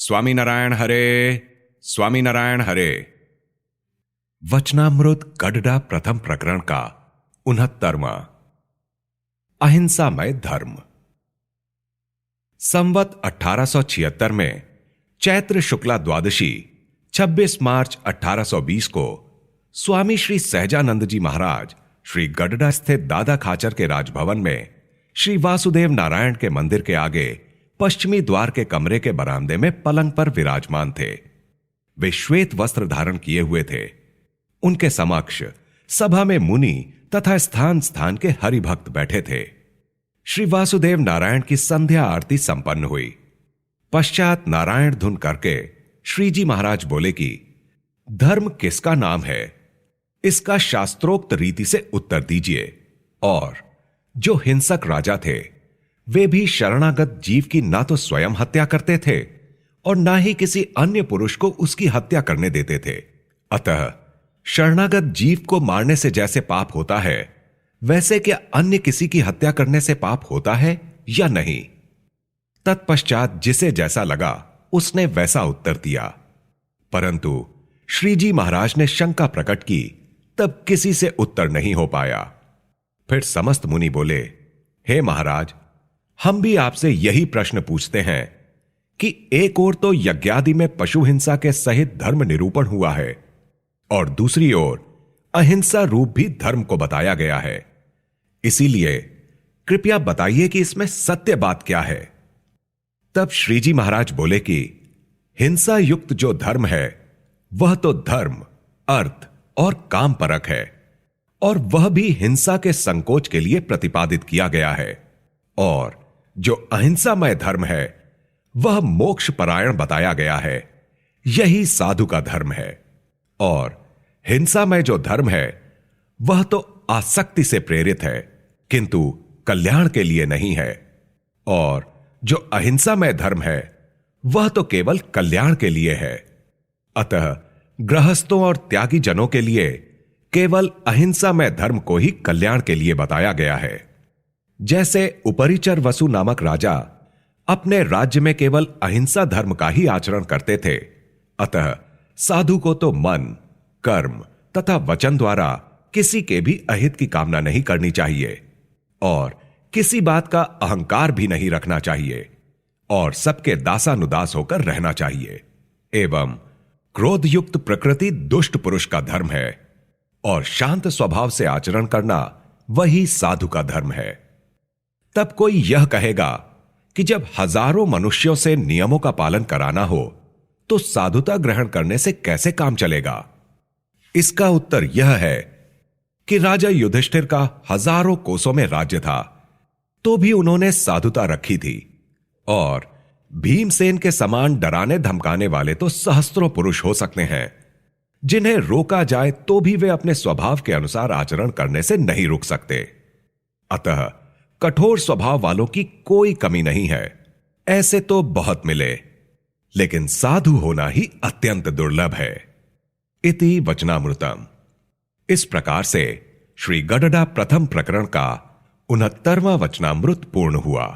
स्वामीनारायण हरे, स्वामीनारायण हरे। वचनामृत गडडा प्रथम प्रकरण का 69वां। अहिंसामय धर्म। संवत 1876 में चैत्र शुक्ला द्वादशी 26 मार्च 1820 को स्वामी श्री सहजानंद जी महाराज श्री गडडा स्थित दादा खाचर के राजभवन में श्री वासुदेव नारायण के मंदिर के आगे पश्चिमी द्वार के कमरे के बरामदे में पलंग पर विराजमान थे। वे श्वेत वस्त्र धारण किए हुए थे। उनके समक्ष सभा में मुनि तथा स्थान स्थान के हरिभक्त बैठे थे। श्री वासुदेव नारायण की संध्या आरती संपन्न हुई। पश्चात नारायण धुन करके श्री जी महाराज बोले कि धर्म किसका नाम है, इसका शास्त्रोक्त रीति से उत्तर दीजिए। और जो हिंसक राजा थे वे भी शरणागत जीव की ना तो स्वयं हत्या करते थे और ना ही किसी अन्य पुरुष को उसकी हत्या करने देते थे। अतः शरणागत जीव को मारने से जैसे पाप होता है, वैसे क्या अन्य किसी की हत्या करने से पाप होता है या नहीं? तत्पश्चात जिसे जैसा लगा उसने वैसा उत्तर दिया, परंतु श्री जी महाराज ने शंका प्रकट की, तब किसी से उत्तर नहीं हो पाया। फिर समस्त मुनि बोले, हे महाराज, हम भी आपसे यही प्रश्न पूछते हैं कि एक ओर तो यज्ञादि में पशु हिंसा के सहित धर्म निरूपण हुआ है और दूसरी ओर अहिंसा रूप भी धर्म को बताया गया है। इसीलिए कृपया बताइए कि इसमें सत्य बात क्या है। तब श्री जी महाराज बोले कि हिंसा युक्त जो धर्म है वह तो धर्म, अर्थ और काम परक है, और वह भी हिंसा के संकोच के लिए प्रतिपादित किया गया है। और जो अहिंसामय धर्म है वह मोक्ष परायण बताया गया है, यही साधु का धर्म है। और हिंसामय जो धर्म है वह तो आसक्ति से प्रेरित है, किंतु कल्याण के लिए नहीं है। और जो अहिंसामय धर्म है वह तो केवल कल्याण के लिए है। अतः गृहस्थों और त्यागी जनों के लिए केवल अहिंसामय धर्म को ही कल्याण के लिए बताया गया है। जैसे उपरिचर वसु नामक राजा अपने राज्य में केवल अहिंसा धर्म का ही आचरण करते थे, अतः साधु को तो मन, कर्म तथा वचन द्वारा किसी के भी अहित की कामना नहीं करनी चाहिए और किसी बात का अहंकार भी नहीं रखना चाहिए और सबके दासानुदास होकर रहना चाहिए। एवं क्रोध युक्त प्रकृति दुष्ट पुरुष का धर्म है और शांत स्वभाव से आचरण करना वही साधु का धर्म है। तब कोई यह कहेगा कि जब हजारों मनुष्यों से नियमों का पालन कराना हो तो साधुता ग्रहण करने से कैसे काम चलेगा? इसका उत्तर यह है कि राजा युधिष्ठिर का हजारों कोसों में राज्य था, तो भी उन्होंने साधुता रखी थी। और भीमसेन के समान डराने धमकाने वाले तो सहस्त्रों पुरुष हो सकते हैं, जिन्हें रोका जाए तो भी वे अपने स्वभाव के अनुसार आचरण करने से नहीं रुक सकते। अतः कठोर स्वभाव वालों की कोई कमी नहीं है। ऐसे तो बहुत मिले, लेकिन साधु होना ही अत्यंत दुर्लभ है। इति वचनामृतम। इस प्रकार से श्री गडडा प्रथम प्रकरण का 69वां वचनामृत पूर्ण हुआ।